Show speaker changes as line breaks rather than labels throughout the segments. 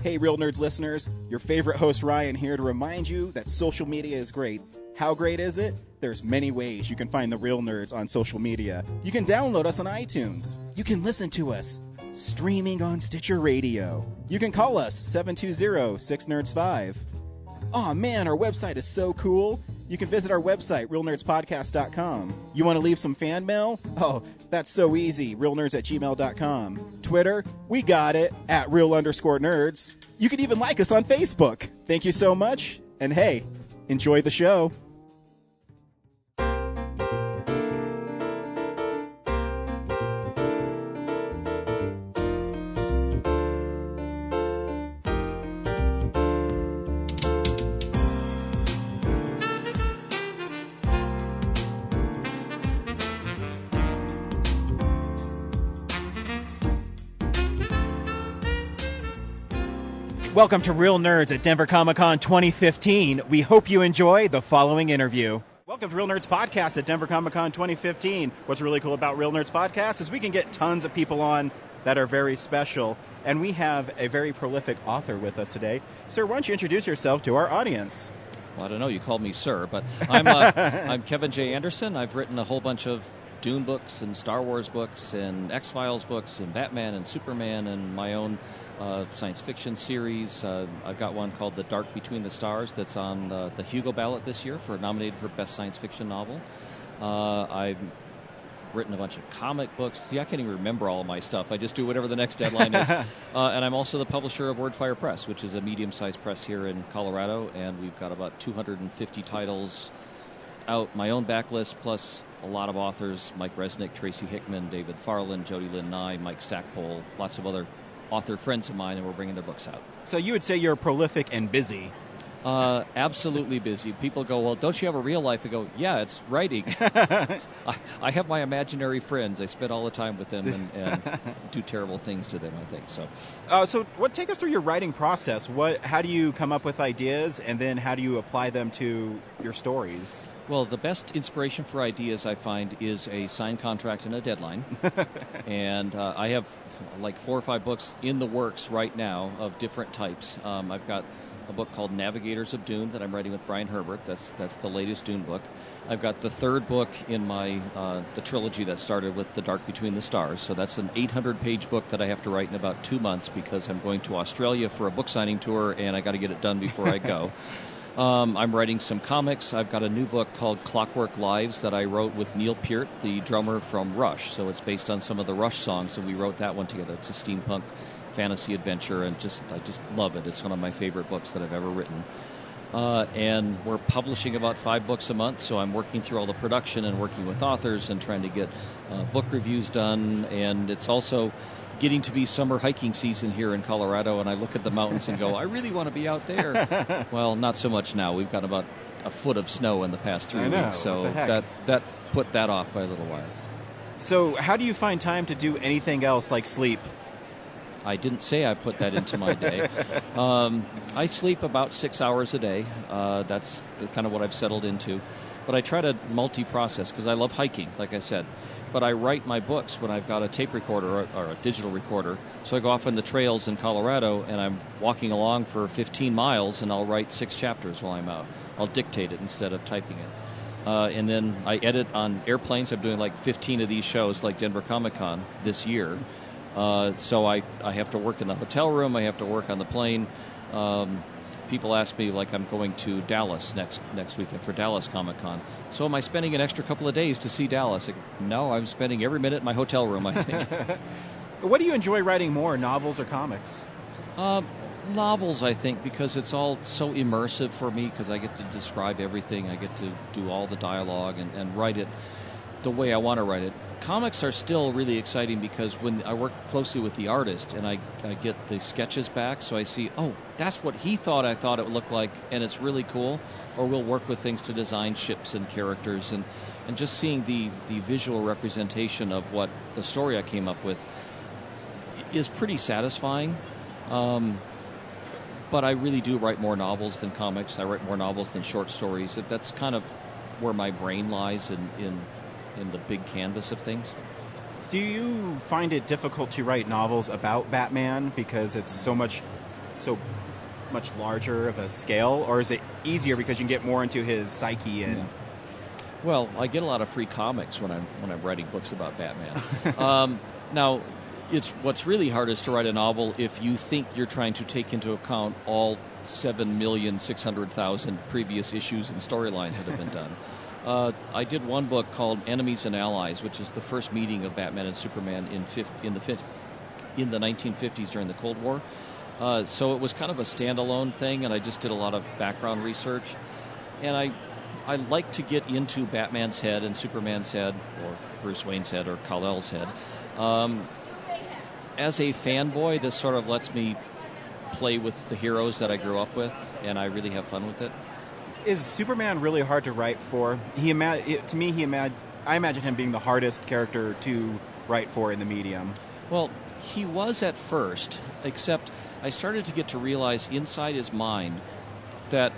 Hey, Real Nerds listeners, your favorite host Ryan here to remind you that social media is great. How great is it? There's many ways you can find the Real Nerds on social media. You can download us on iTunes. You can listen to us streaming on Stitcher Radio. You can call us 720-6nerds5. Aw man, our website is so cool. You can visit our website, realnerdspodcast.com. You want to leave some fan mail? Oh, that's so easy, realnerds@gmail.com. Twitter, we got it, @real_nerds. You can even like us on Facebook. Thank you so much, and hey, enjoy the show. Welcome to Real Nerds at Denver Comic Con 2015. We hope you enjoy the following interview. Welcome to Real Nerds Podcast at Denver Comic Con 2015. What's really cool about Real Nerds Podcast is we can get tons of people on that are very special. And we have a very prolific author with us today. Sir, why don't you introduce yourself to our audience?
Well, I don't know. You called me sir, but I'm Kevin J. Anderson. I've written a whole bunch of Dune books and Star Wars books and X-Files books and Batman and Superman and my own science fiction series. I've got one called The Dark Between the Stars that's on the Hugo ballot this year, nominated for Best Science Fiction Novel. I've written a bunch of comic books. See, I can't even remember all of my stuff. I just do whatever the next deadline is. And I'm also the publisher of Wordfire Press, which is a medium-sized press here in Colorado, and we've got about 250 titles out, my own backlist, plus a lot of authors, Mike Resnick, Tracy Hickman, David Farland, Jody Lynn Nye, Mike Stackpole, lots of other author friends of mine, and we're bringing their books out.
So you would say you're prolific and busy.
Absolutely busy. People go, well, don't you have a real life? I go, yeah, it's writing. I have my imaginary friends. I spend all the time with them and do terrible things to them, I think.
So take us through your writing process. How do you come up with ideas, and then how do you apply them to your stories?
Well, the best inspiration for ideas, I find, is a signed contract and a deadline. And I have like 4 or 5 books in the works right now of different types. I've got a book called Navigators of Dune that I'm writing with Brian Herbert. That's the latest Dune book. I've got the 3rd book in my the trilogy that started with The Dark Between the Stars. So that's an 800-page book that I have to write in about 2 months because I'm going to Australia for a book signing tour, and I got to get it done before I go. I'm writing some comics. I've got a new book called Clockwork Lives that I wrote with Neil Peart, the drummer from Rush. So it's based on some of the Rush songs, and we wrote that one together. It's a steampunk fantasy adventure, and I just love it. It's one of my favorite books that I've ever written. And we're publishing about 5 books a month, so I'm working through all the production and working with authors and trying to get book reviews done. And it's also getting to be summer hiking season here in Colorado, and I look at the mountains and go, I really want to be out there. Well, not so much now. We've got about a foot of snow in the past 3 weeks, so that put that off by a little while.
So how do you find time to do anything else like sleep?
I didn't say I put that into my day. I sleep about 6 hours a day. That's kind of what I've settled into. But I try to multi-process because I love hiking, like I said. But I write my books when I've got a tape recorder or a digital recorder. So I go off on the trails in Colorado, and I'm walking along for 15 miles, and I'll write 6 chapters while I'm out. I'll dictate it instead of typing it. And then I edit on airplanes. I'm doing like 15 of these shows like Denver Comic Con this year. So I have to work in the hotel room. I have to work on the plane. People ask me, like, I'm going to Dallas next weekend for Dallas Comic Con. So am I spending an extra couple of days to see Dallas? No, I'm spending every minute in my hotel room, I think.
What do you enjoy writing more, novels or comics?
Novels, I think, because it's all so immersive for me, because I get to describe everything. I get to do all the dialogue and write it the way I want to write it. Comics are still really exciting because when I work closely with the artist and I get the sketches back, so I see, oh, that's what he thought I thought it would look like, and it's really cool. Or we'll work with things to design ships and characters, and just seeing the visual representation of what the story I came up with is pretty satisfying. But I really do write more novels than comics. I write more novels than short stories. That's kind of where my brain lies in the big canvas of things.
Do you find it difficult to write novels about Batman because it's so so much larger of a scale, or is it easier because you can get more into his psyche and?
Yeah. Well, I get a lot of free comics when I'm writing books about Batman. Now, what's really hard is to write a novel if you think you're trying to take into account all 7,600,000 previous issues and storylines that have been done. I did one book called Enemies and Allies, which is the first meeting of Batman and Superman in the 1950s during the Cold War. So it was kind of a standalone thing, and I just did a lot of background research. And I like to get into Batman's head and Superman's head, or Bruce Wayne's head, or Kal-El's head. As a fanboy, this sort of lets me play with the heroes that I grew up with, and I really have fun with it.
Is Superman really hard to write for? I imagine him being the hardest character to write for in the medium.
Well, he was at first, except I started to get to realize inside his mind that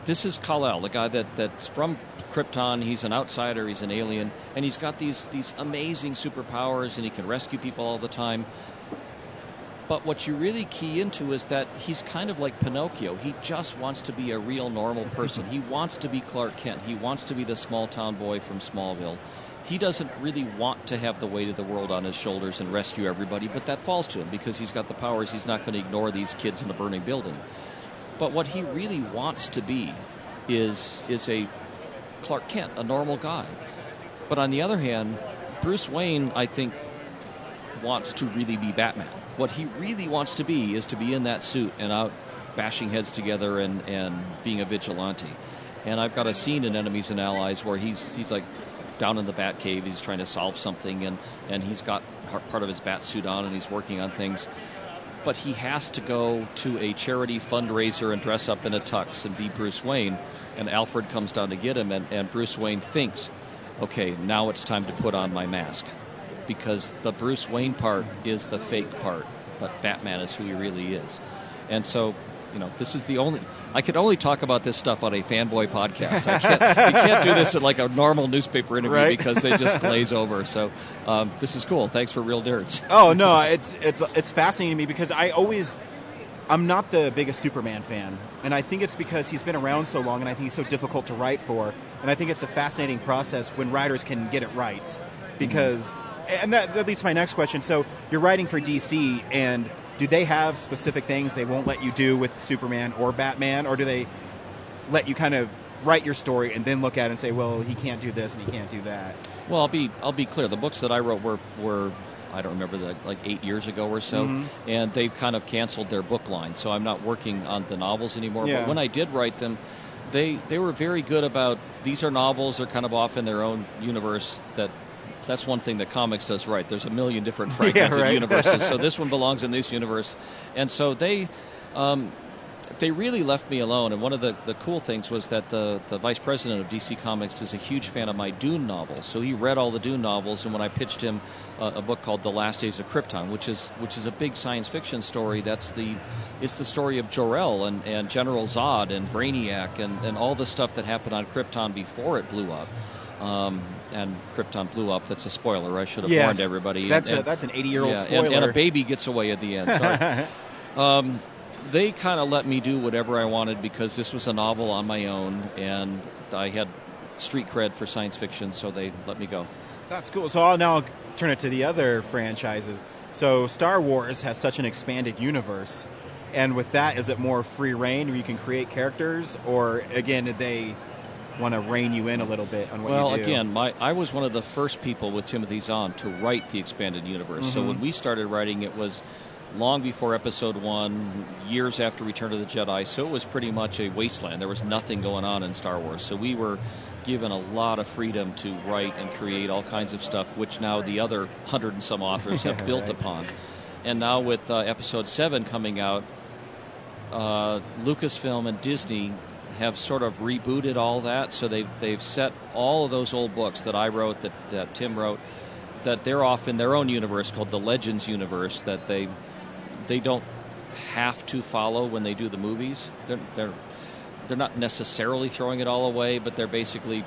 this is Kal-El, the guy that's from Krypton. He's an outsider, he's an alien, and he's got these amazing superpowers, and he can rescue people all the time. But what you really key into is that he's kind of like Pinocchio. He just wants to be a real normal person. He wants to be Clark Kent. He wants to be the small-town boy from Smallville. He doesn't really want to have the weight of the world on his shoulders and rescue everybody, but that falls to him because he's got the powers. He's not going to ignore these kids in a burning building. But what he really wants to be is a Clark Kent, a normal guy. But on the other hand, Bruce Wayne, I think, wants to really be Batman. What he really wants to be is to be in that suit and out bashing heads together and being a vigilante. And I've got a scene in Enemies and Allies where he's like down in the Batcave, he's trying to solve something, and he's got part of his bat suit on and he's working on things. But he has to go to a charity fundraiser and dress up in a tux and be Bruce Wayne. And Alfred comes down to get him, and Bruce Wayne thinks, okay, now it's time to put on my mask. Because the Bruce Wayne part is the fake part, but Batman is who he really is. And so, this is I can only talk about this stuff on a fanboy podcast. You can't do this at like a normal newspaper interview, right? Because they just glaze over. So this is cool. Thanks for Real Nerds.
Oh, no, it's fascinating to me because I'm not the biggest Superman fan. And I think it's because he's been around so long and I think he's so difficult to write for. And I think it's a fascinating process when writers can get it right. Because, and that leads to my next question. So you're writing for DC, and do they have specific things they won't let you do with Superman or Batman, or do they let you kind of write your story and then look at it and say, well, he can't do this and he can't do that?
Well, I'll be clear. The books that I wrote were I don't remember, like 8 years ago or so, and they've kind of canceled their book line, so I'm not working on the novels anymore.
Yeah.
But when I did write them, they were very good about, these are novels, they're kind of off in their own universe. That's one thing that comics does right. There's a million different fragmented universes, so this one belongs in this universe. And so they really left me alone. And one of the cool things was that the vice president of DC Comics is a huge fan of my Dune novels. So he read all the Dune novels, and when I pitched him a book called The Last Days of Krypton, which is a big science fiction story, it's the story of Jor-El and General Zod and Brainiac and all the stuff that happened on Krypton before it blew up. And Krypton blew up. That's a spoiler. I should have warned everybody.
That's an 80-year-old spoiler.
And a baby gets away at the end. Sorry. They kind of let me do whatever I wanted because this was a novel on my own, and I had street cred for science fiction, so they let me go.
That's cool. So I'll now turn it to the other franchises. So Star Wars has such an expanded universe, and with that, is it more free reign where you can create characters, or, again, did they want to rein you in a little bit on what you do?
Well, again, I was one of the first people with Timothy Zahn to write the expanded universe. So when we started writing, it was long before Episode 1, years after Return of the Jedi, so it was pretty much a wasteland. There was nothing going on in Star Wars. So we were given a lot of freedom to write and create all kinds of stuff, which now the other 100 and some authors have built upon. And now with Episode 7 coming out, Lucasfilm and Disney have sort of rebooted all that, so they've set all of those old books that I wrote, that Tim wrote, that they're off in their own universe called the Legends universe that they don't have to follow when they do the movies. They're not necessarily throwing it all away, but they're basically,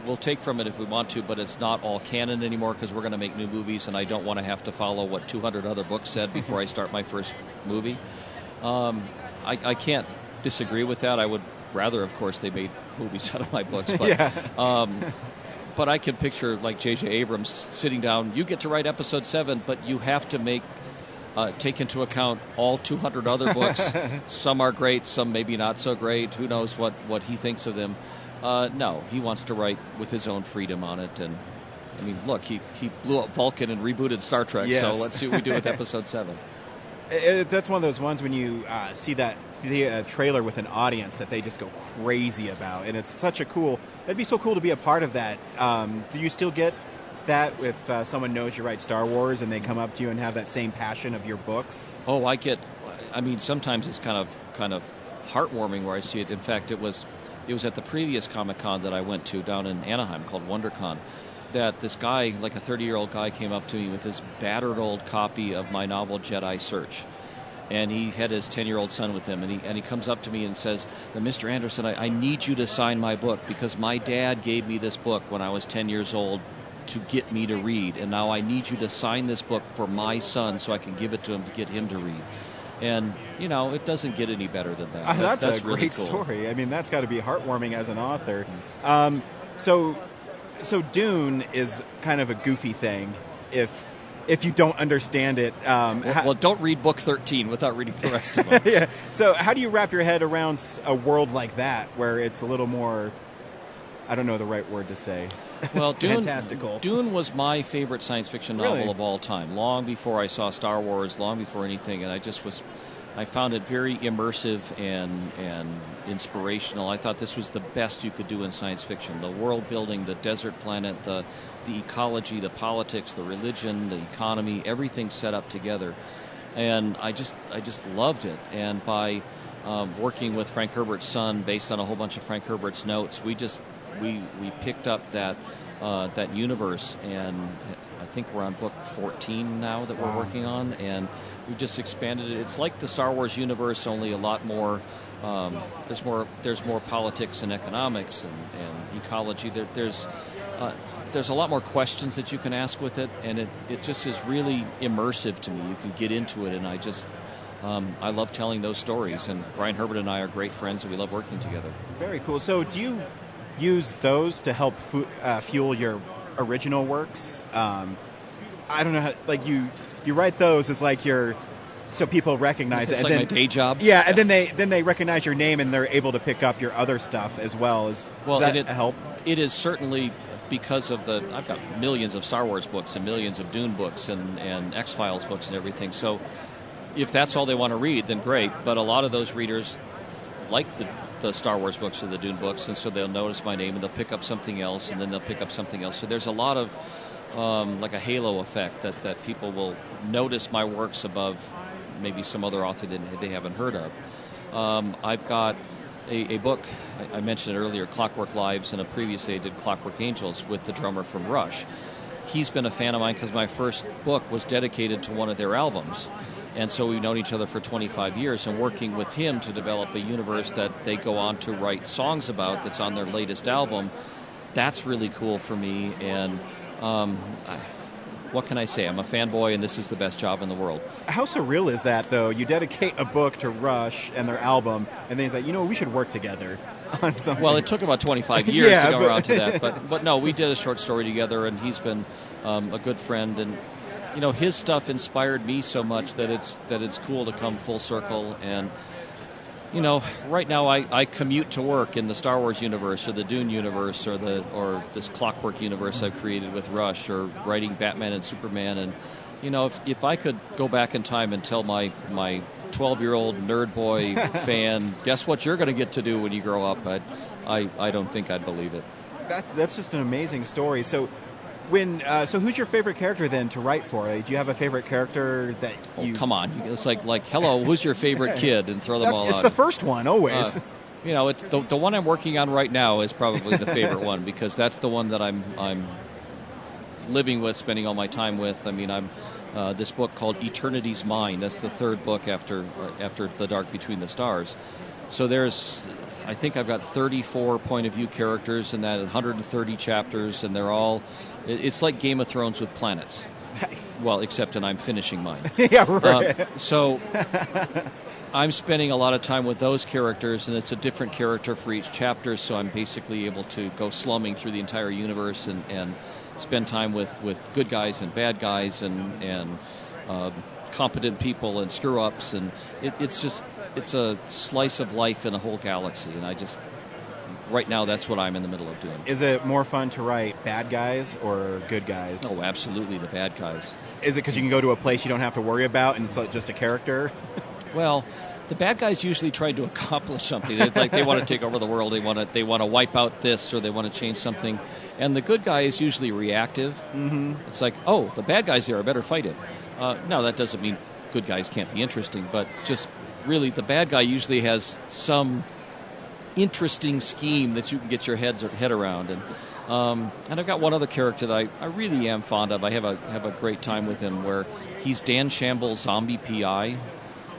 we'll take from it if we want to, but it's not all canon anymore because we're going to make new movies, and I don't want to have to follow what 200 other books said before I start my first movie. I can't disagree with that. I would rather, of course, they made movies out of my books. But,
Yeah.
But I can picture like J.J. Abrams sitting down. You get to write episode 7, but you have to take into account all 200 other books. Some are great, some maybe not so great. Who knows what he thinks of them. No, he wants to write with his own freedom on it. And I mean, look, he blew up Vulcan and rebooted Star Trek.
Yes.
So let's see what we do with episode 7.
That's one of those ones when you see that trailer with an audience that they just go crazy about, and it's such a cool. That'd be so cool to be a part of that. Do you still get that if someone knows you write Star Wars and they come up to you and have that same passion of your books?
Oh, I mean, sometimes it's kind of heartwarming where I see it. In fact, it was at the previous Comic-Con that I went to down in Anaheim called WonderCon, that this guy, like a 30-year-old guy, came up to me with this battered old copy of my novel Jedi Search. And he had his 10-year-old son with him, and he comes up to me and says, Mr. Anderson, I need you to sign my book because my dad gave me this book when I was 10 years old to get me to read, and now I need you to sign this book for my son so I can give it to him to get him to read. And, you know, it doesn't get any better than that.
That's a
really
great
cool.
story. I mean, that's got to be heartwarming as an author. So Dune is kind of a goofy thing if you don't understand it.
Well, don't read book 13 without reading the rest of them.
Yeah. So how do you wrap your head around a world like that where it's a little more, I don't know the right word to say.
Well,
fantastical.
Dune was my favorite science fiction novel
Really?
of all time, long before I saw Star Wars, long before anything, and I found it very immersive and inspirational. I thought this was the best you could do in science fiction. The world building, the desert planet, the ecology, the politics, the religion, the economy, everything set up together. And I just loved it. And by working with Frank Herbert's son, based on a whole bunch of Frank Herbert's notes, we picked up that universe, and I think we're on book 14 now that we're working on, and we just expanded it. It's like the Star Wars universe, only a lot more. There's more politics and economics and ecology. There's a lot more questions that you can ask with it, and it just is really immersive to me. You can get into it, and I love telling those stories. And Brian Herbert and I are great friends, and we love working together.
Very cool. So do you use those to help fuel your original works? I don't know how, like you write those as like so people recognize
it's
it.
It's like my day job.
Yeah, and then they recognize your name and they're able to pick up your other stuff as well. Does that help?
It is certainly because of I've got millions of Star Wars books and millions of Dune books and X-Files books and everything. So if that's all they want to read, then great. But a lot of those readers like the Star Wars books or the Dune books, and so they'll notice my name and they'll pick up something else, and then they'll pick up something else. So there's a lot of like a halo effect that people will notice my works above maybe some other author that they haven't heard of. I've got a book, I mentioned it earlier, Clockwork Lives, and previously I did Clockwork Angels with the drummer from Rush. He's been a fan of mine because my first book was dedicated to one of their albums. And so we've known each other for 25 years, and working with him to develop a universe that they go on to write songs about that's on their latest album, that's really cool for me. And what can I say? I'm a fanboy, and this is the best job in the world.
How surreal is that, though? You dedicate a book to Rush and their album, and then he's like, we should work together on something.
Well, it took about 25 years to go around to that. But no, we did a short story together, and he's been a good friend. And his stuff inspired me so much that it's cool to come full circle. And right now I commute to work in the Star Wars universe or the Dune universe or this Clockwork universe I've created with Rush, or writing Batman and Superman. And if I could go back in time and tell my 12-year-old nerd boy fan, guess what you're going to get to do when you grow up, I don't think I'd believe it.
That's just an amazing story. So so who's your favorite character then to write for? Do you have a favorite character that you...
Oh, come on. It's like hello, who's your favorite kid? And throw them all out.
It's the first one, always.
It's the one I'm working on right now is probably the favorite one, because that's the one that I'm living with, spending all my time with. I mean, I'm this book called Eternity's Mine. That's the third book after The Dark Between the Stars. So I think I've got 34 point of view characters in that, 130 chapters, and they're all... It's like Game of Thrones with planets. Well, except I'm finishing mine.
Yeah, right.
So I'm spending a lot of time with those characters, and it's a different character for each chapter, so I'm basically able to go slumming through the entire universe and spend time with good guys and bad guys and competent people and screw-ups, and it's a slice of life in a whole galaxy, and right now that's what I'm in the middle of doing.
Is it more fun to write bad guys or good guys?
Oh, absolutely, the bad guys.
Is it because you can go to a place you don't have to worry about and it's just a character?
Well, the bad guys usually try to accomplish something. They want to take over the world. They want to wipe out this, or they want to change something. And the good guy is usually reactive. Mm-hmm. It's like, oh, the bad guy's here. I better fight him. No, that doesn't mean good guys can't be interesting, but just really the bad guy usually has some interesting scheme that you can get your head around. And I've got one other character that I really am fond of. I have a great time with him, where he's Dan Shambles' zombie PI.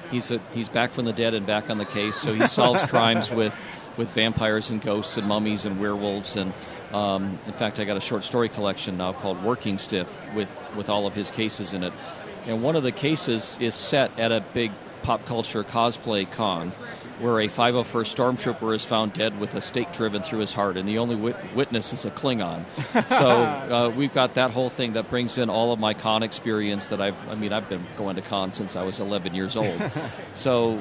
He's back from the dead and back on the case, so he solves crimes with vampires and ghosts and mummies and werewolves. And in fact, I got a short story collection now called Working Stiff with all of his cases in it. And one of the cases is set at a big pop culture cosplay con, where a 501st Stormtrooper is found dead with a stake driven through his heart, and the only witness is a Klingon. So we've got that whole thing that brings in all of my con experience that I've been going to con since I was 11 years old. So,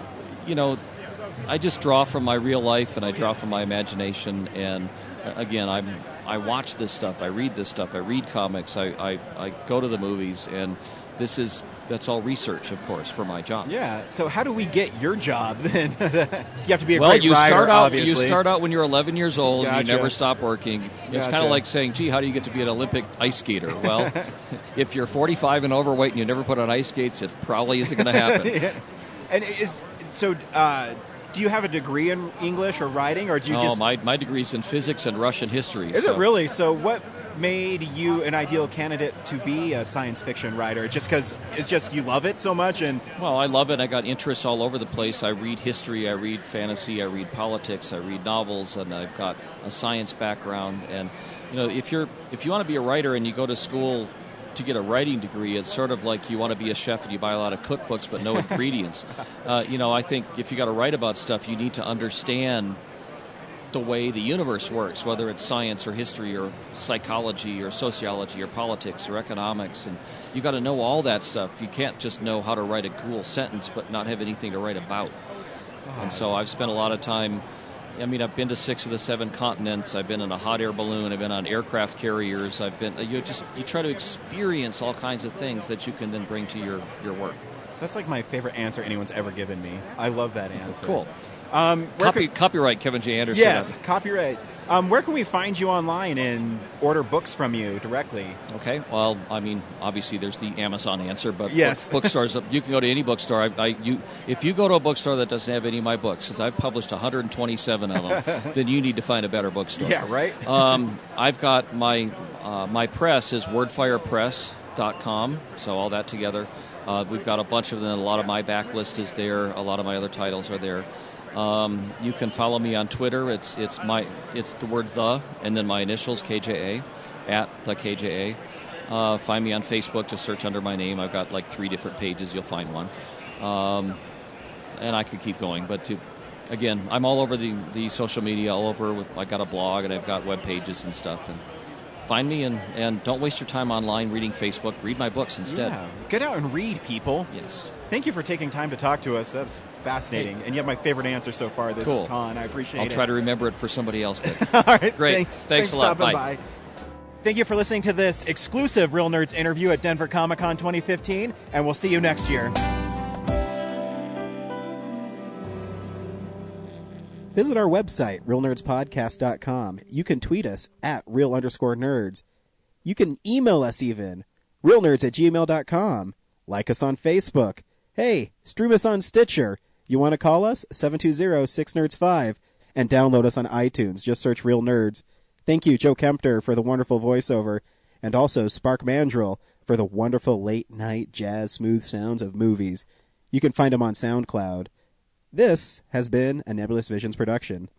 I just draw from my real life, and I draw from my imagination, and again, I watch this stuff, I read this stuff, I read comics, I go to the movies, and that's all research, of course, for my job.
Yeah. So how do we get your job then? You have to be a great writer, obviously.
You start out when you're 11 years old.
Gotcha.
You never stop working. It's kind of like saying, gee, how do you get to be an Olympic ice skater? Well, if you're 45 and overweight and you never put on ice skates, it probably isn't going to happen.
Yeah. And do you have a degree in English or writing, or do you just...
my degree's in physics and Russian history.
Is it really? So what made you an ideal candidate to be a science fiction writer? Just because you love it so much?
Well, I love it. I got interests all over the place. I read history, I read fantasy, I read politics, I read novels, and I've got a science background. And if you want to be a writer and you go to school to get a writing degree, it's sort of like you want to be a chef and you buy a lot of cookbooks but no ingredients. I think if you got to write about stuff, you need to understand the way the universe works, whether it's science or history or psychology or sociology or politics or economics, and you got to know all that stuff. You can't just know how to write a cool sentence but not have anything to write about. And so I've spent a lot of time. I've been to 6 of the 7 continents. I've been in a hot air balloon. I've been on aircraft carriers. I've been. You try to experience all kinds of things that you can then bring to your work.
That's like my favorite answer anyone's ever given me. I love that answer.
Cool. Copyright Kevin J. Anderson.
Yes, copyright. Where can we find you online and order books from you directly?
Okay. Well, obviously there's the Amazon answer, but
yes.
Bookstores, you can go to any bookstore. If you go to a bookstore that doesn't have any of my books, because I've published 127 of them, then you need to find a better bookstore.
Yeah, right?
I've got my press is wordfirepress.com, so all that together. We've got a bunch of them. A lot of my backlist is there. A lot of my other titles are there. You can follow me on Twitter. It's the word the and then my initials KJA at the KJA. Find me on Facebook. Just search under my name. I've got like 3 different pages. You'll find one. And I could keep going, but again, I'm all over the social media. All over. I got a blog and I've got web pages and stuff. And find me and don't waste your time online reading Facebook. Read my books instead.
Yeah. Get out and read, people.
Yes.
Thank you for taking time to talk to us. That's fascinating. And you have my favorite answer so far this con. I appreciate it.
I'll try to remember it for somebody else then.
All right.
Great. Thanks a lot. Bye.
By. Thank you for listening to this exclusive Real Nerds interview at Denver Comic Con 2015, and we'll see you next year. Visit our website, realnerdspodcast.com. You can tweet us at @real_nerds. You can email us even, realnerds@gmail.com. Like us on Facebook. Hey, stream us on Stitcher. You want to call us? 720-6nerds5. And download us on iTunes. Just search Real Nerds. Thank you, Joe Kempter, for the wonderful voiceover. And also Spark Mandrill for the wonderful late-night jazz smooth sounds of movies. You can find him on SoundCloud. This has been a Nebulous Visions production.